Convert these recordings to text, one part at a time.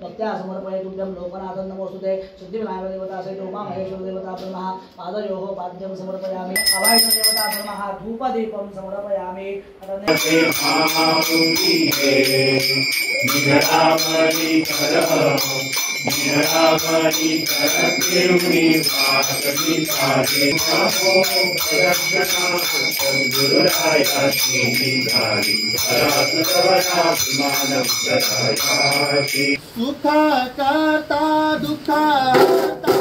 नत्या समर्पये तुभ्यं लोकनाथं नमोस्तुते सिद्धिविनायक देवता सहित उमा महेश्वर देवता नमः पादयोः पाद्यं समर्पयामि अवायस देवता नमः धूपदीपं समर्पयामि सुख करता दुख करता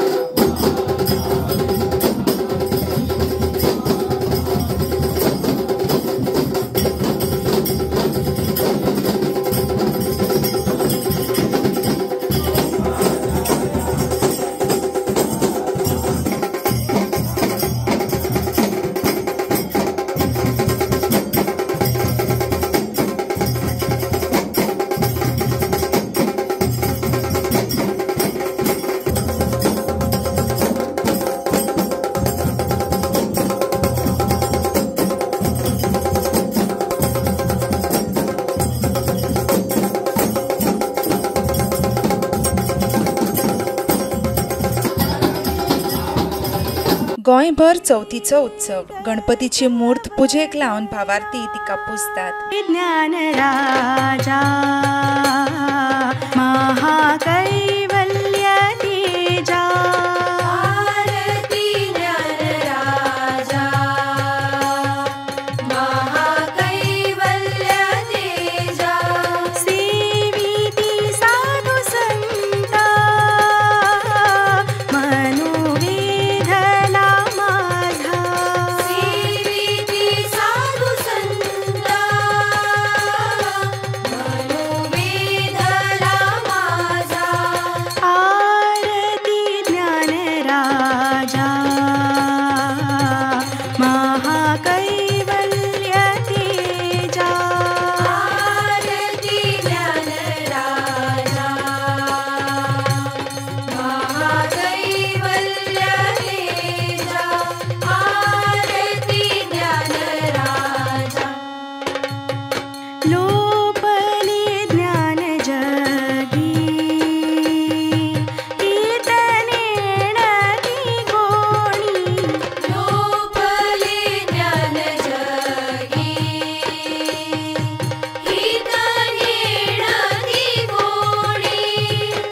गोंयभर चवथीचो उत्सव गणपतीची मूर्त पुजेक लावन भावार्थी तिका पुजतात। ज्ञान राजा महाक